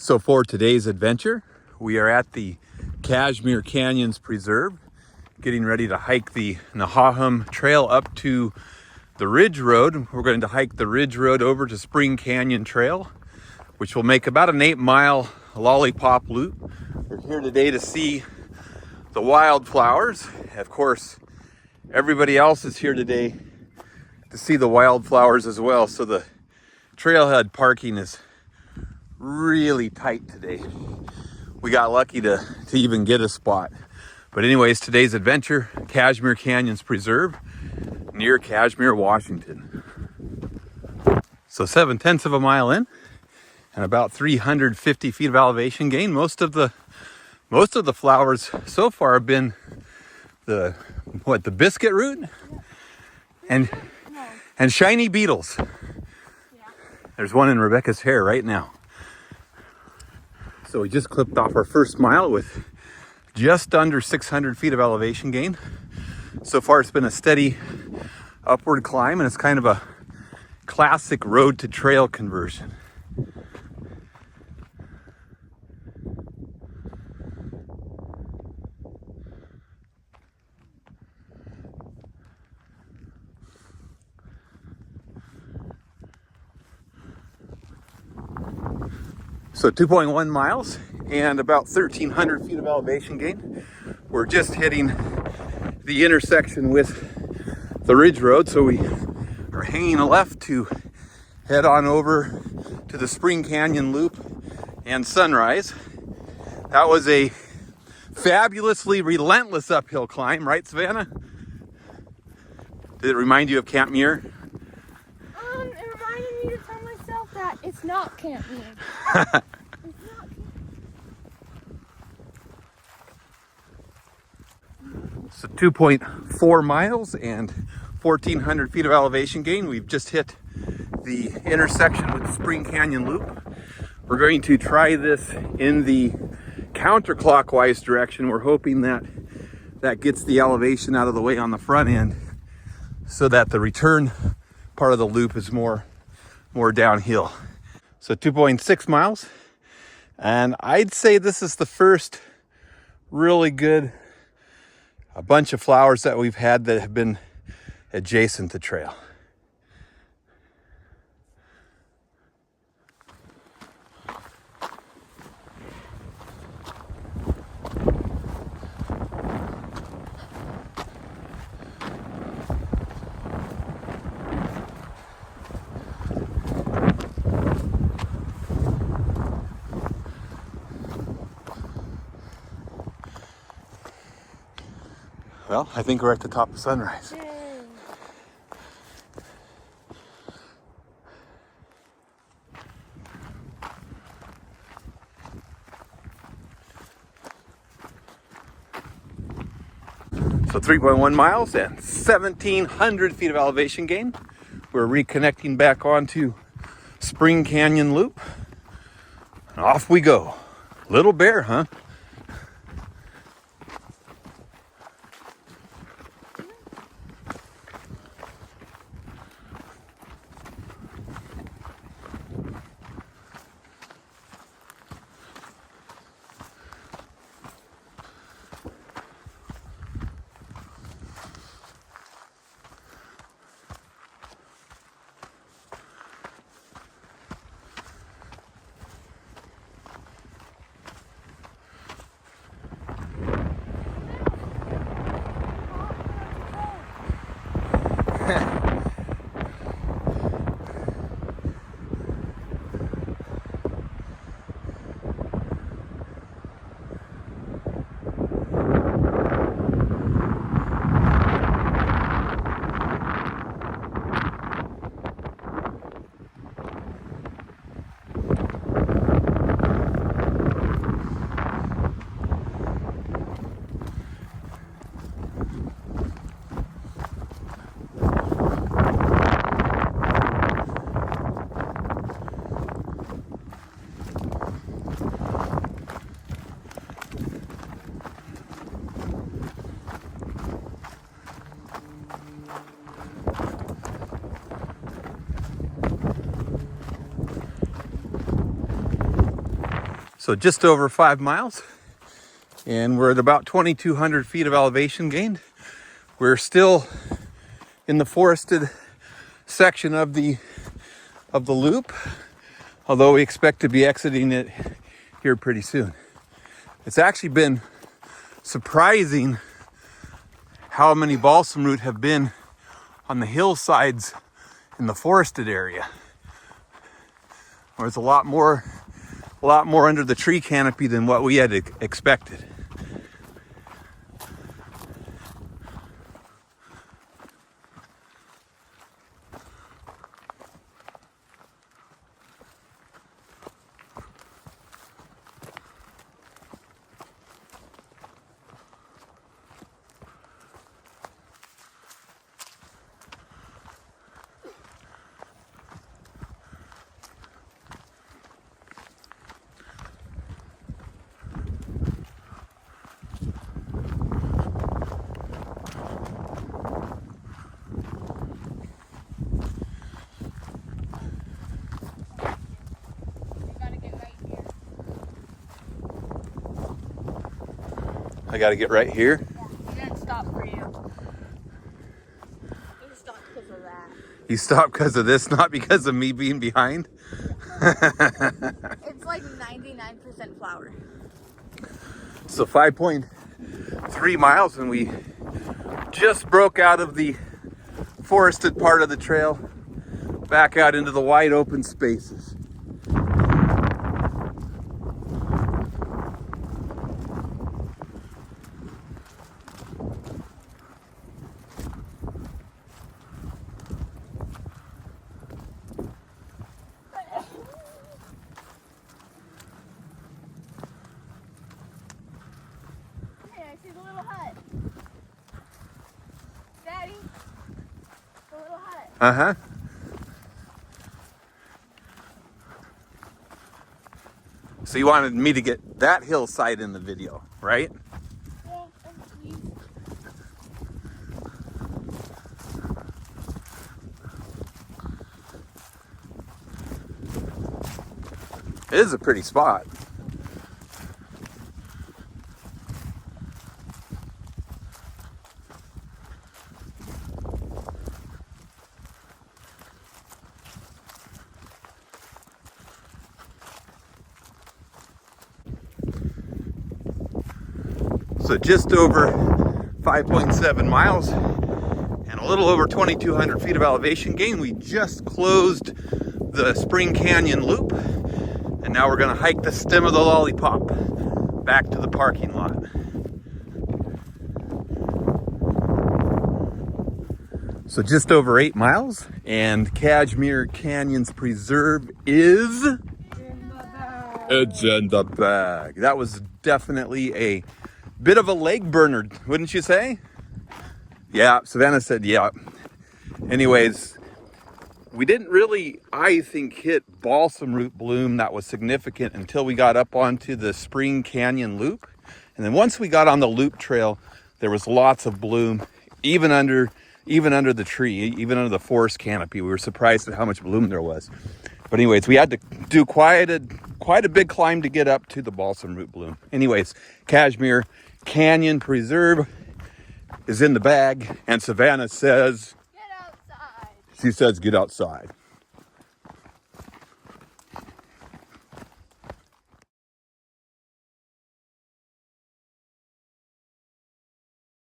So for today's adventure, we are at the Cashmere Canyons Preserve, getting ready to hike the Nahahum Trail up to the Ridge Road. We're going to hike the Ridge Road over to Spring Canyon Trail, which will make about an 8-mile lollipop loop. We're here today to see the wildflowers. Of course, everybody else is here today to see the wildflowers as well. So the trailhead parking is really tight today. We got lucky to even get a spot. But anyways, today's adventure, Cashmere Canyons Preserve near Cashmere, Washington. So 7/10 of a mile in and about 350 feet of elevation gain. Most of the flowers so far have been the biscuit root and shiny beetles. There's one in Rebecca's hair right now. So we just clipped off our first mile with just under 600 feet of elevation gain. So far it's been a steady upward climb, and it's kind of a classic road to trail conversion. So 2.1 miles and about 1,300 feet of elevation gain. We're just hitting the intersection with the Ridge Road, so we are hanging a left to head on over to the Spring Canyon Loop and Sunrise. That was a fabulously relentless uphill climb, right, Savannah? Did it remind you of Camp Muir? It reminded me to tell myself that it's not Camp Muir. So 2.4 miles and 1,400 feet of elevation gain. We've just hit the intersection with the Spring Canyon Loop. We're going to try this in the counterclockwise direction. We're hoping that gets the elevation out of the way on the front end so that the return part of the loop is more downhill. So 2.6 miles. And I'd say this is the first really good bunch of flowers that we've had that have been adjacent to trail. Well, I think we're at the top of Sunrise. Yay. So 3.1 miles and 1,700 feet of elevation gain. We're reconnecting back onto Spring Canyon Loop. And off we go. Little bear, huh? So just over 5 miles, and we're at about 2,200 feet of elevation gained. We're still in the forested section of the loop, although we expect to be exiting it here pretty soon. It's actually been surprising how many balsam root have been on the hillsides in the forested area. There's a lot more under the tree canopy than what we had expected. I gotta get right here. He didn't stop for you. He stopped because of that. You stopped because of this, not because of me being behind? It's like 99% flour. So 5.3 miles, and we just broke out of the forested part of the trail, back out into the wide open spaces. I see the little hut. Daddy, the little hut. Uh-huh. So you wanted me to get that hillside in the video, right? Yeah, please. It is a pretty spot. So just over 5.7 miles and a little over 2,200 feet of elevation gain. We just closed the Spring Canyon loop, and now we're gonna hike the stem of the lollipop back to the parking lot. So just over 8 miles, and Cashmere Canyons Preserve is... It's in the bag. That was definitely a bit of a leg burner, wouldn't you say? Yeah, Savannah said yeah. Anyways, we didn't really, I think, hit balsam root bloom that was significant until we got up onto the Spring Canyon loop. And then once we got on the loop trail, there was lots of bloom, even under the tree, even under the forest canopy. We were surprised at how much bloom there was. But anyways, we had to do quite a big climb to get up to the balsam root bloom. Anyways, Cashmere Canyon Preserve is in the bag, and Savannah says, Get outside. she says, get outside.